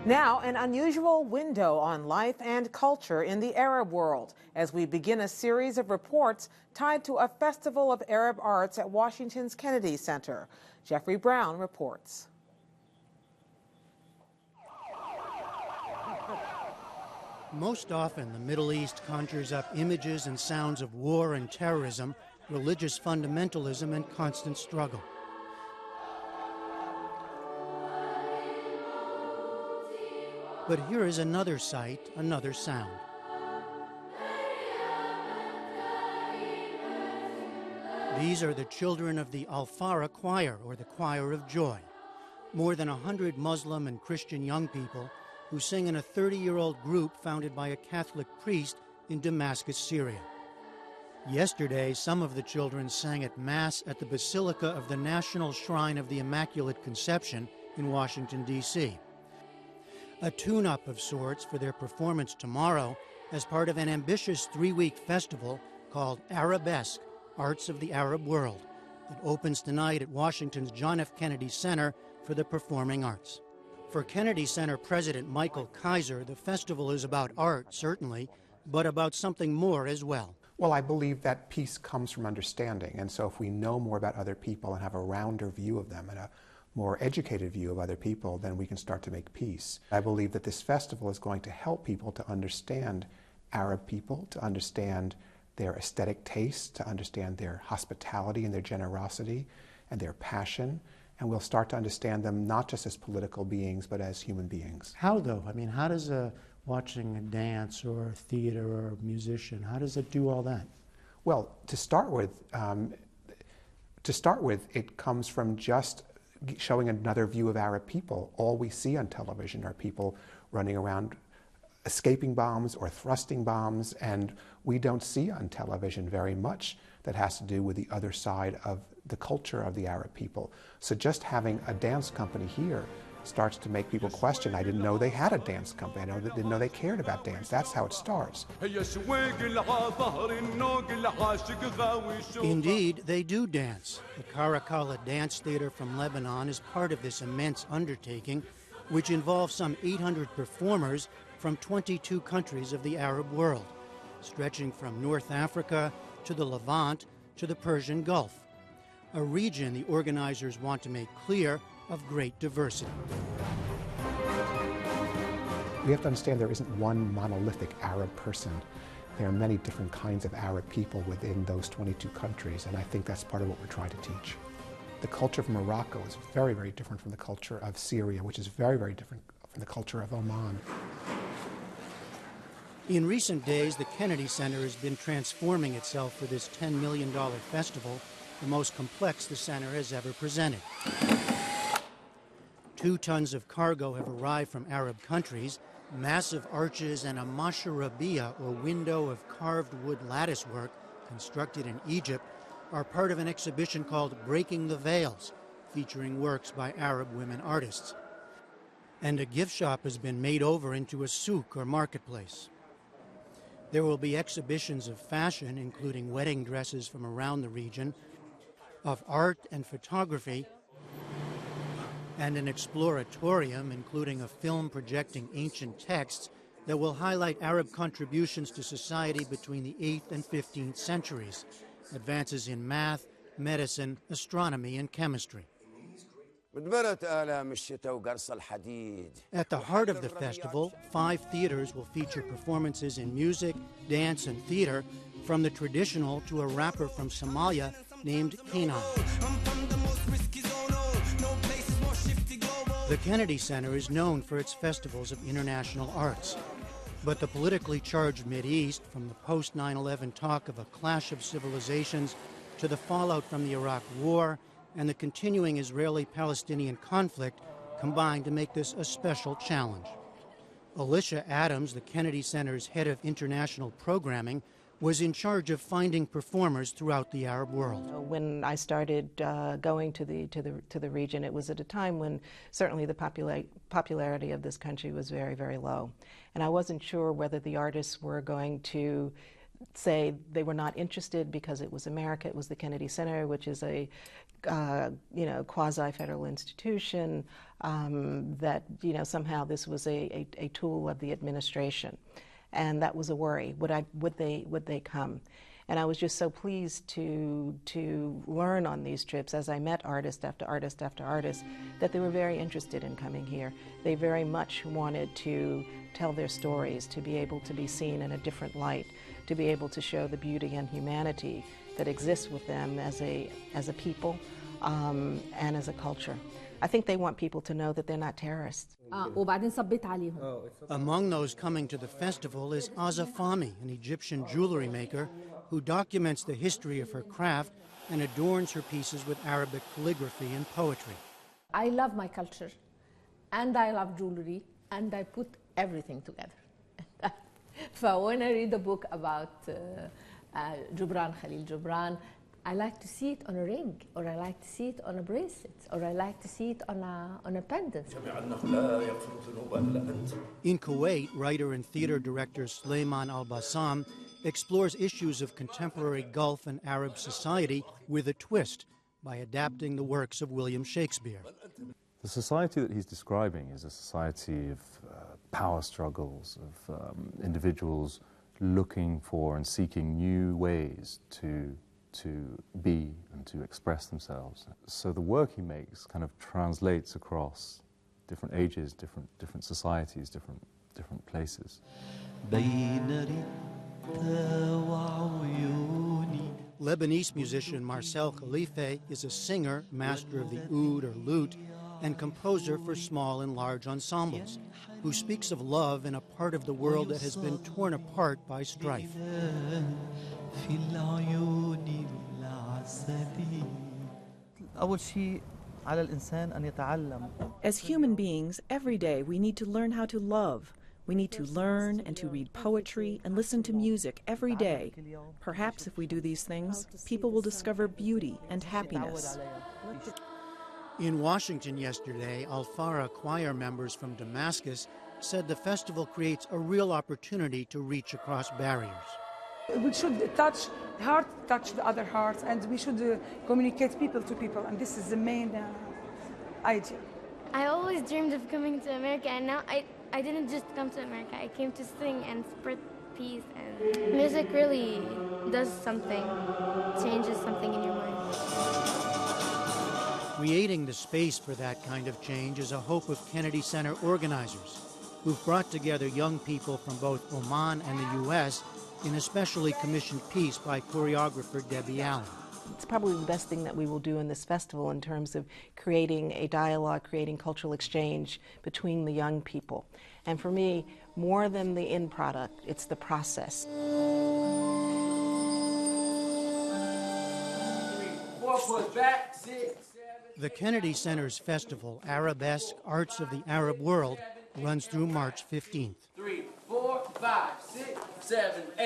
Now, an unusual window on life and culture in the Arab world as we begin a series of reports tied to a festival of Arab arts at Washington's Kennedy Center. Jeffrey Brown reports. Most often, the Middle East conjures up images and sounds of war and terrorism, religious fundamentalism, and constant struggle. But here is another sight, another sound. These are the children of the Al-Farah Choir, or the Choir of Joy. More than 100 Muslim and Christian young people who sing in a 30-year-old group founded by a Catholic priest in Damascus, Syria. Yesterday, some of the children sang at Mass at the Basilica of the National Shrine of the Immaculate Conception in Washington, D.C. A tune-up of sorts for their performance tomorrow as part of an ambitious 3-week festival called Arabesque, Arts of the Arab World, that opens tonight at Washington's John F. Kennedy Center for the Performing Arts. For Kennedy Center President Michael Kaiser, the festival is about art, certainly, but about something more as well. Well, I believe that peace comes from understanding, and so if we know more about other people and have a rounder view of them and a more educated view of other people, then we can start to make peace. I believe that this festival is going to help people to understand Arab people, to understand their aesthetic tastes, to understand their hospitality and their generosity and their passion, and we'll start to understand them not just as political beings, but as human beings. How, though? I mean, how does watching a dance or a theater or a musician, how does it do all that? Well, to start with, it comes from just showing another view of Arab people. All we see on television are people running around escaping bombs or thrusting bombs, and we don't see on television very much that has to do with the other side of the culture of the Arab people. So just having a dance company here starts to make people question, I didn't know they had a dance company, I didn't know they cared about dance. That's how it starts. Indeed, they do dance. The Karakala Dance Theater from Lebanon is part of this immense undertaking, which involves some 800 performers from 22 countries of the Arab world, stretching from North Africa to the Levant to the Persian Gulf, a region the organizers want to make clear of great diversity. We have to understand there isn't one monolithic Arab person. There are many different kinds of Arab people within those 22 countries, and I think that's part of what we're trying to teach. The culture of Morocco is very, very different from the culture of Syria, which is very, very different from the culture of Oman. In recent days, the Kennedy Center has been transforming itself for this $10 million festival, the most complex the center has ever presented. 2 tons of cargo have arrived from Arab countries. Massive arches and a masharabiyah, or window of carved wood latticework, constructed in Egypt, are part of an exhibition called Breaking the Veils, featuring works by Arab women artists. And a gift shop has been made over into a souk, or marketplace. There will be exhibitions of fashion, including wedding dresses from around the region, of art and photography, and an exploratorium, including a film projecting ancient texts that will highlight Arab contributions to society between the 8th and 15th centuries, advances in math, medicine, astronomy, and chemistry. At the heart of the festival, 5 theaters will feature performances in music, dance, and theater, from the traditional to a rapper from Somalia named Kenan. The Kennedy Center is known for its festivals of international arts. But the politically charged Mideast, from the post-9/11 talk of a clash of civilizations to the fallout from the Iraq War and the continuing Israeli-Palestinian conflict, combined to make this a special challenge. Alicia Adams, the Kennedy Center's head of international programming, was in charge of finding performers throughout the Arab world. When I started going to the region, it was at a time when certainly the popularity of this country was very, very low. And I wasn't sure whether the artists were going to say they were not interested because it was America, it was the Kennedy Center, which is a quasi-federal institution, that, somehow this was a tool of the administration. And that was a worry. Would they come? And I was just so pleased to learn on these trips, as I met artist after artist after artist, that they were very interested in coming here. They very much wanted to tell their stories, to be able to be seen in a different light, to be able to show the beauty and humanity that exists with them as a people and as a culture. I think they want people to know that they're not terrorists. Among those coming to the festival is Aza Fahmy, an Egyptian jewelry maker who documents the history of her craft and adorns her pieces with Arabic calligraphy and poetry. I love my culture, and I love jewelry, and I put everything together. So when I read a book about Khalil Gibran, I like to see it on a ring, or I like to see it on a bracelet, or I like to see it on a pendant. In Kuwait, writer and theater director Sulaiman Al-Bassam explores issues of contemporary Gulf and Arab society with a twist by adapting the works of William Shakespeare. The society that he's describing is a society of power struggles, of individuals looking for and seeking new ways to be and to express themselves. So the work he makes kind of translates across different ages, different societies, different places. Lebanese musician Marcel Khalife is a singer, master of the oud or lute, and composer for small and large ensembles, who speaks of love in a part of the world that has been torn apart by strife. As human beings, every day we need to learn how to love. We need to learn and to read poetry and listen to music every day. Perhaps if we do these things, people will discover beauty and happiness. In Washington yesterday, Al-Farah choir members from Damascus said the festival creates a real opportunity to reach across barriers. We should touch the other hearts, and we should communicate people to people, and this is the main idea. I always dreamed of coming to America, and now I didn't just come to America. I came to sing and spread peace, and music really does something, changes something in your mind. Creating the space for that kind of change is a hope of Kennedy Center organizers, who've brought together young people from both Oman and the U.S. in a specially commissioned piece by choreographer Debbie Allen. It's probably the best thing that we will do in this festival in terms of creating a dialogue, creating cultural exchange between the young people. And for me, more than the end product, it's the process. 3, 4, push back, 6, 7. The Kennedy Center's festival, Arabesque Arts of the Arab World, runs through March 15th. 3, 4, 5, 6, 7, 8.